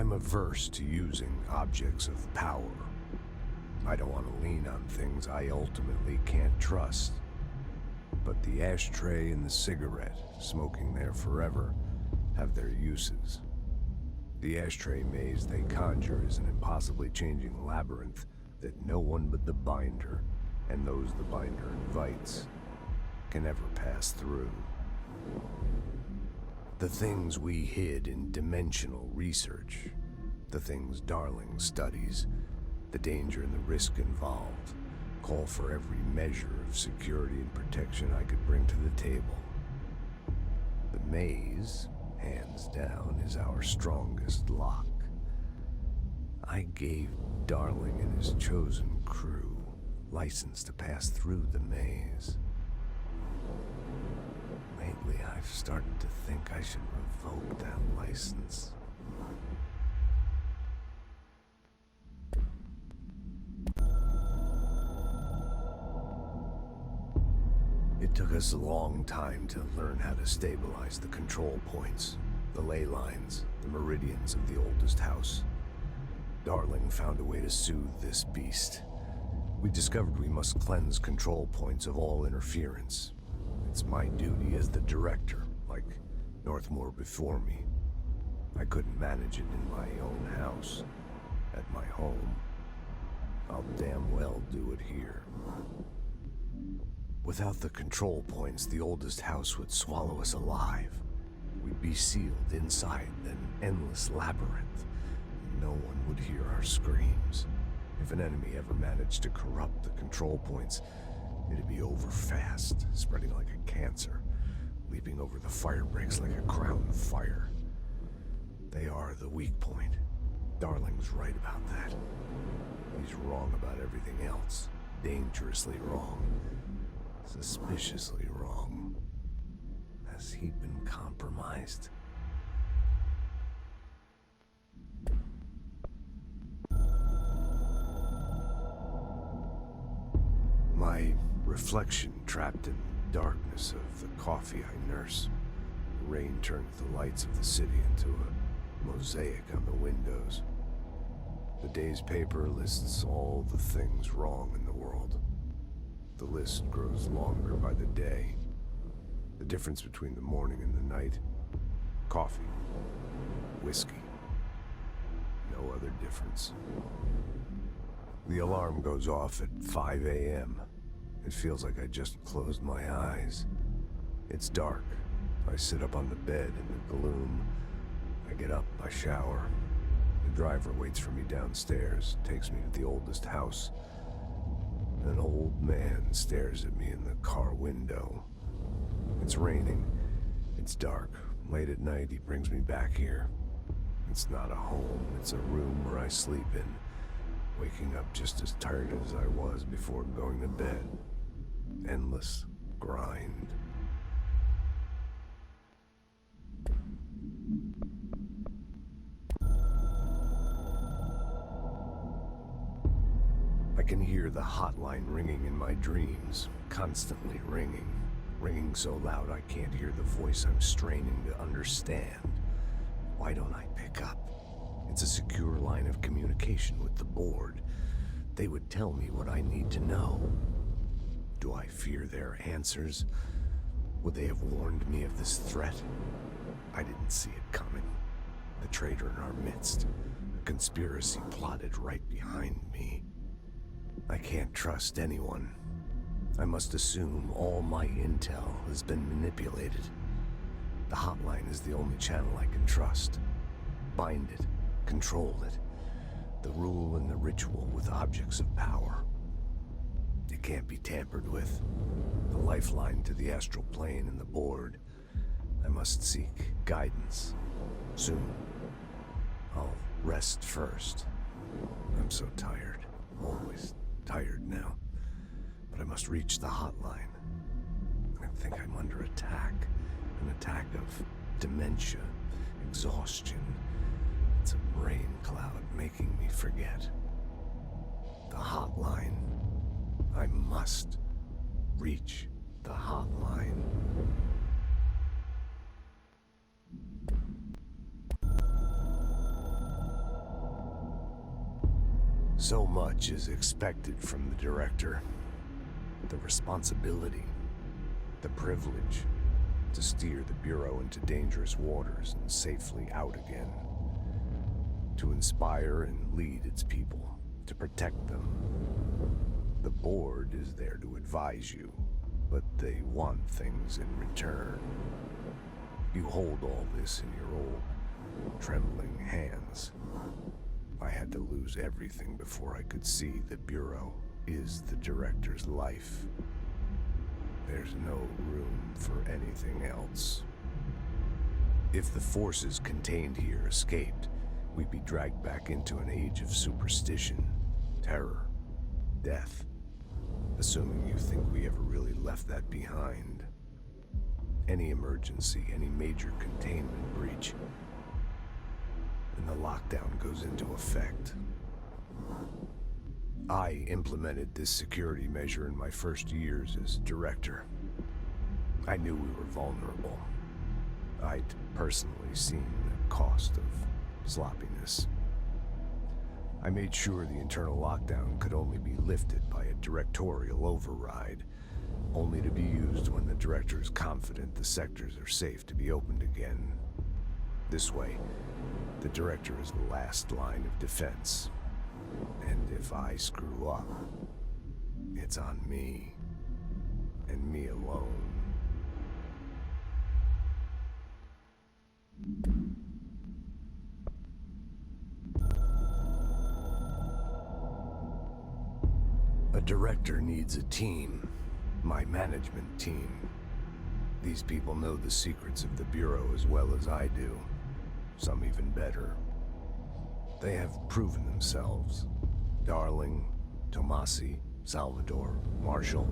I'm averse to using objects of power. I don't want to lean on things I ultimately can't trust. But the ashtray and the cigarette, smoking there forever, have their uses. The ashtray maze they conjure is an impossibly changing labyrinth that no one but the binder, and those the binder invites, can ever pass through. The things we hid in dimensional research, the things Darling studies, the danger and the risk involved, call for every measure of security and protection I could bring to the table. The maze, hands down, is our strongest lock. I gave Darling and his chosen crew license to pass through the maze. Lately, I've started to think I should revoke that license. It took us a long time to learn how to stabilize the control points, the ley lines, the meridians of the oldest house. Darling found a way to soothe this beast. We discovered we must cleanse control points of all interference. It's my duty as the director, like Northmoor before me. I couldn't manage it in my own house, at my home. I'll damn well do it here. Without the control points, the oldest house would swallow us alive. We'd be sealed inside an endless labyrinth. No one would hear our screams. If an enemy ever managed to corrupt the control points, it'd be over fast, spreading like a cancer, leaping over the fire breaks like a crown of fire. They are the weak point. Darling's right about that. He's wrong about everything else. Dangerously wrong. Suspiciously wrong. Has he been compromised? My reflection trapped in the darkness of the coffee I nurse. The rain turns the lights of the city into a mosaic on the windows. The day's paper lists all the things wrong in the world. The list grows longer by the day. The difference between the morning and the night. Coffee. Whiskey. No other difference. The alarm goes off at 5 a.m. It feels like I just closed my eyes. It's dark. I sit up on the bed in the gloom. I get up, I shower. The driver waits for me downstairs, takes me to the oldest house. An old man stares at me in the car window. It's raining. It's dark. Late at night, he brings me back here. It's not a home. It's a room where I sleep in, waking up just as tired as I was before going to bed. Endless grind. I can hear the hotline ringing in my dreams, constantly ringing. Ringing so loud I can't hear the voice I'm straining to understand. Why don't I pick up? It's a secure line of communication with the board. They would tell me what I need to know. Do I fear their answers? Would they have warned me of this threat? I didn't see it coming. The traitor in our midst. A conspiracy plotted right behind me. I can't trust anyone. I must assume all my intel has been manipulated. The hotline is the only channel I can trust. Bind it, control it. The rule and the ritual with objects of power. It can't be tampered with. The lifeline to the astral plane and the board. I must seek guidance. Soon. I'll rest first. I'm so tired. Always tired now. But I must reach the hotline. I think I'm under attack. An attack of dementia, exhaustion. It's a brain cloud making me forget. The hotline. I must reach the hotline. So much is expected from the director. The responsibility, the privilege to steer the Bureau into dangerous waters and safely out again. To inspire and lead its people, to protect them. The board is there to advise you, but they want things in return. You hold all this in your old, trembling hands. I had to lose everything before I could see the Bureau is the director's life. There's no room for anything else. If the forces contained here escaped, we'd be dragged back into an age of superstition, terror, death. Assuming you think we ever really left that behind. Any emergency, any major containment breach, and the lockdown goes into effect. I implemented this security measure in my first years as director. I knew we were vulnerable. I'd personally seen the cost of sloppiness. I made sure the internal lockdown could only be lifted by a directorial override, only to be used when the director is confident the sectors are safe to be opened again. This way, the director is the last line of defense. And if I screw up, it's on me, and me alone. A director needs a team, my management team. These people know the secrets of the Bureau as well as I do, some even better. They have proven themselves. Darling, Tomasi, Salvador, Marshall.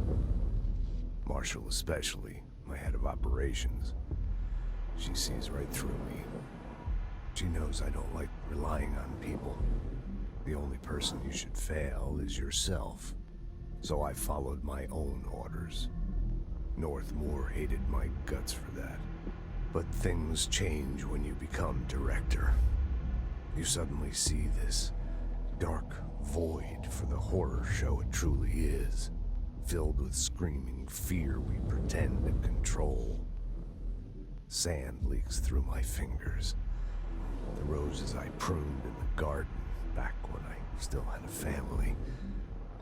Marshall especially, my head of operations. She sees right through me. She knows I don't like relying on people. The only person you should fail is yourself. So I followed my own orders. Northmoor hated my guts for that. But things change when you become director. You suddenly see this dark void for the horror show it truly is, filled with screaming fear we pretend to control. Sand leaks through my fingers. The roses I pruned in the garden back when I still had a family,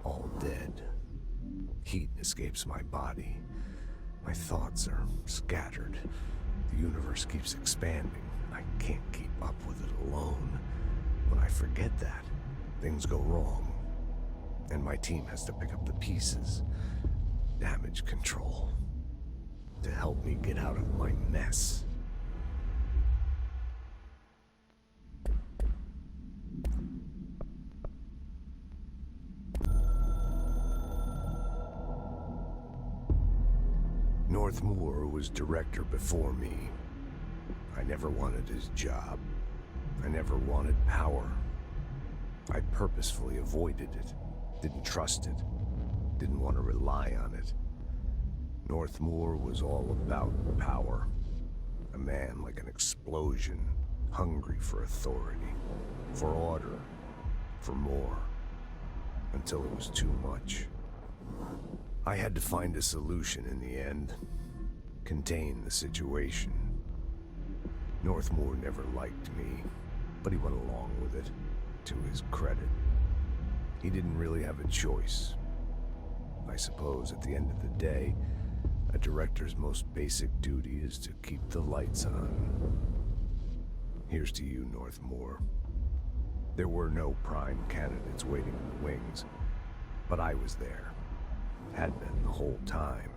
all dead. Heat escapes my body. My thoughts are scattered. The universe keeps expanding. I can't keep up with it alone. When I forget that, things go wrong. And my team has to pick up the pieces. Damage control. To help me get out of my mess. Northmoor was director before me. I never wanted his job. I never wanted power. I purposefully avoided it, didn't trust it, didn't want to rely on it. Northmoor was all about power. A man like an explosion, hungry for authority, for order, for more, until it was too much. I had to find a solution in the end, contain the situation. Northmoor never liked me, but he went along with it, to his credit. He didn't really have a choice. I suppose at the end of the day, a director's most basic duty is to keep the lights on. Here's to you, Northmoor. There were no prime candidates waiting in the wings, but I was there. Had been the whole time,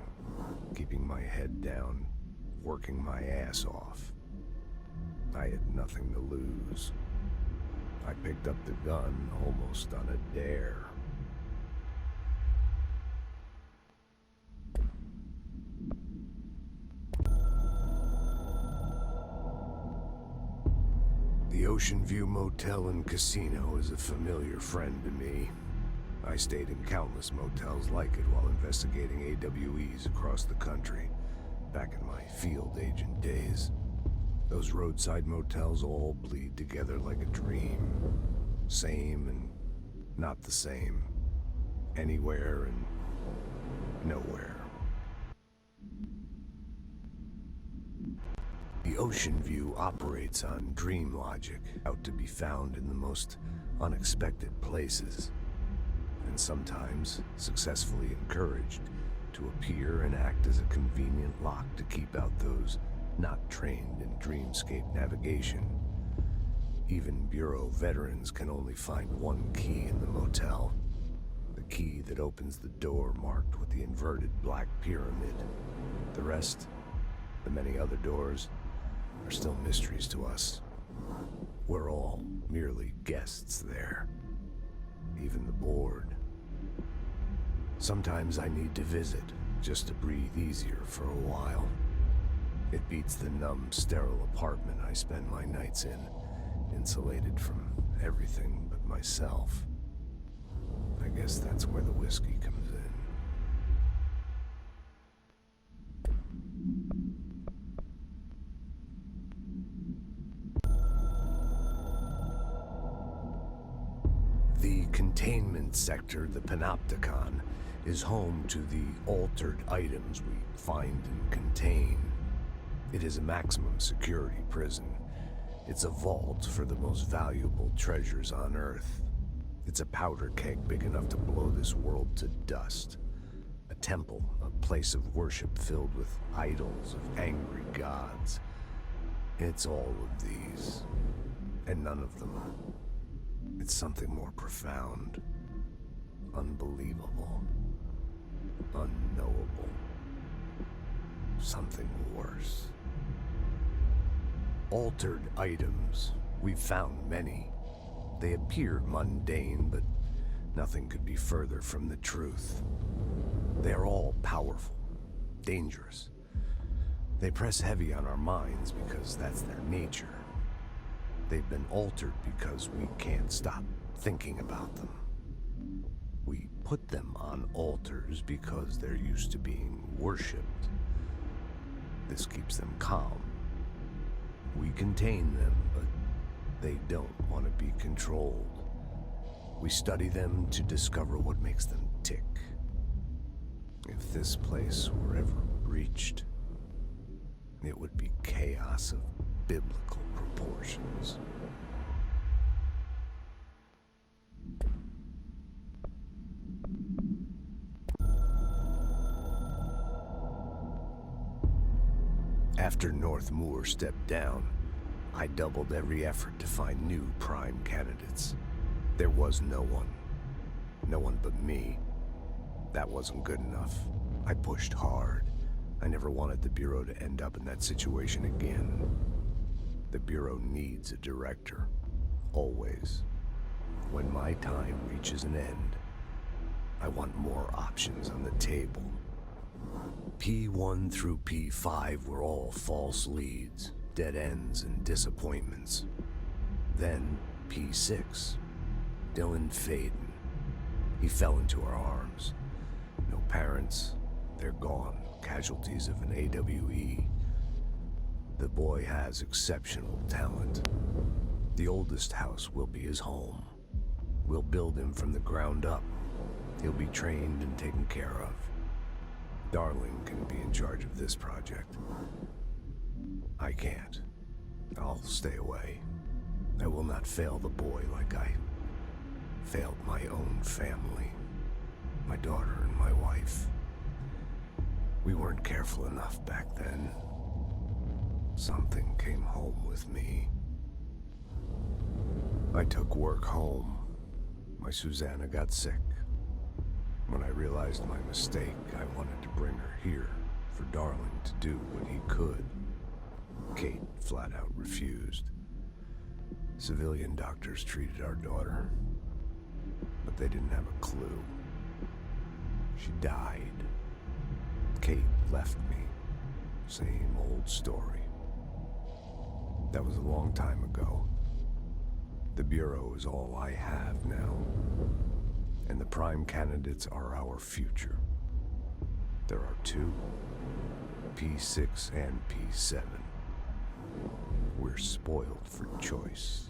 keeping my head down, working my ass off. I had nothing to lose. I picked up the gun almost on a dare. The Oceanview Motel and Casino is a familiar friend to me. I stayed in countless motels like it while investigating AWEs across the country, back in my field agent days. Those roadside motels all bleed together like a dream. Same and Not the same. Anywhere and nowhere. The Oceanview operates on dream logic, out to be found in the most unexpected places, and sometimes successfully encouraged to appear and act as a convenient lock to keep out those not trained in dreamscape navigation. Even Bureau veterans can only find one key in the motel. The key that opens the door marked with the inverted black pyramid. The rest, the many other doors, are still mysteries to us. We're all merely guests there. Even the board. Sometimes I need to visit, just to breathe easier for a while. It beats the numb, sterile apartment I spend my nights in, insulated from everything but myself. I guess that's where the whiskey comes in. The containment sector, the Panopticon, is home to the altered items we find and contain. It is a maximum security prison. It's a vault for the most valuable treasures on Earth. It's a powder keg big enough to blow this world to dust. A temple, a place of worship filled with idols of angry gods. It's all of these, and none of them. It's something more profound, unbelievable, unknowable, something worse. Altered items. We've found many. They appear mundane, but nothing could be further from the truth. They're all powerful, dangerous. They press heavy on our minds because that's their nature. They've been altered because we can't stop thinking about them. We put them on altars because they're used to being worshipped. This keeps them calm. We contain them, but they don't want to be controlled. We study them to discover what makes them tick. If this place were ever breached, it would be chaos of biblical proportions. After Northmoor stepped down, I doubled every effort to find new prime candidates. There was no one. No one but me. That wasn't good enough. I pushed hard. I never wanted the Bureau to end up in that situation again. The Bureau needs a director. Always. When my time reaches an end, I want more options on the table. P1 through P5 were all false leads, dead ends, and disappointments. Then P6, Dylan Faden. He fell into our arms. No parents, they're gone, casualties of an AWE. The boy has exceptional talent. The oldest house will be his home. We'll build him from the ground up. He'll be trained and taken care of. Darling can be in charge of this project. I can't. I'll stay away. I will not fail the boy like I failed my own family, my daughter and my wife. We weren't careful enough back then. Something came home with me. I took work home. My Susanna got sick. When I realized my mistake, I wanted to bring her here for Darling to do what he could. Kate flat out refused. Civilian doctors treated our daughter, but they didn't have a clue. She died. Kate left me. Same old story. That was a long time ago. The Bureau is all I have now. And the prime candidates are our future. There are two, P6 and P7. We're spoiled for choice.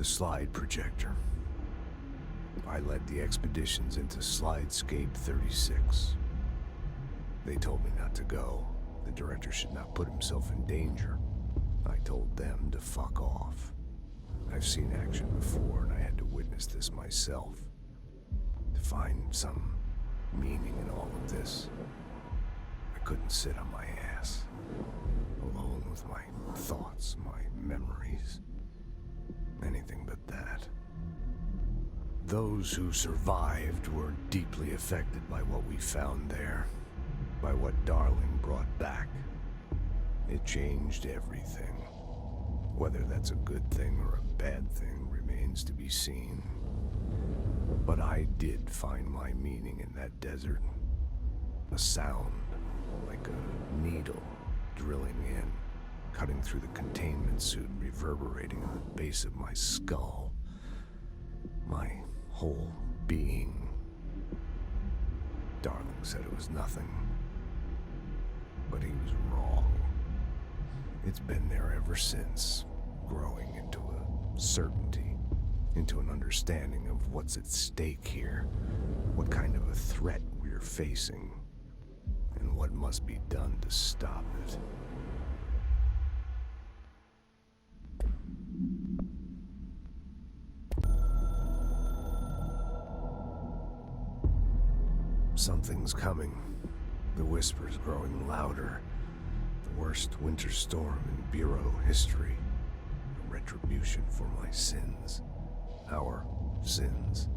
slide projector. I led the expeditions into Slidescape 36. They told me not to go. The director should not put himself in danger. I told them to fuck off. I've seen action before, and I had to witness this myself. To find some meaning in all of this, I couldn't sit on my ass, alone with my thoughts, my memories. Anything but that. Those who survived were deeply affected by what we found there, by what Darling brought back. It changed everything. Whether that's a good thing or a bad thing remains to be seen. But I did find my meaning in that desert. A sound, like a needle drilling in, cutting through the containment suit, reverberating on the base of my skull. My whole being. Darling said it was nothing, but he was wrong. It's been there ever since, growing into a certainty, into an understanding of what's at stake here, what kind of a threat we're facing, and what must be done to stop it. Something's coming. The whispers growing louder. The worst winter storm in Bureau history. A retribution for my sins. Our sins.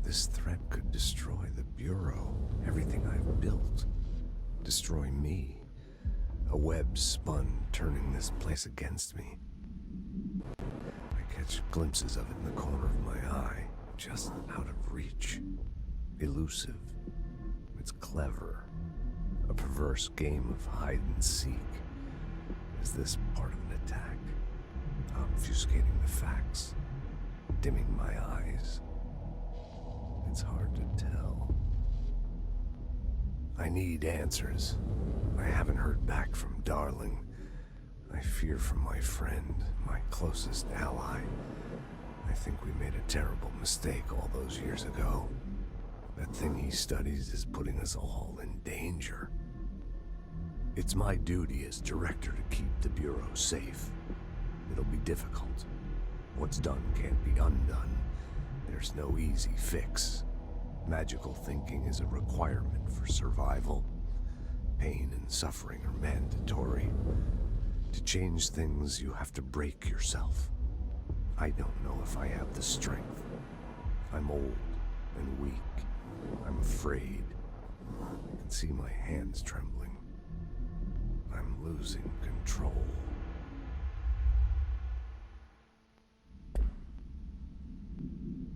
This threat could destroy the Bureau, everything I've built. Destroy me. A web spun, turning this place against me. I catch glimpses of it in the corner of my eye, just out of reach. Elusive. It's clever. A perverse game of hide and seek. Is this part of an attack? Obfuscating the facts? Dimming my eyes? It's hard to tell. I need answers. I haven't heard back from Darling. I fear for my friend, my closest ally. I think we made a terrible mistake all those years ago. That thing he studies is putting us all in danger. It's my duty as director to keep the Bureau safe. It'll be difficult. What's done can't be undone. There's no easy fix. Magical thinking is a requirement for survival. Pain and suffering are mandatory. To change things, you have to break yourself. I don't know if I have the strength. I'm old and weak. I'm afraid. I can see my hands trembling. I'm losing control.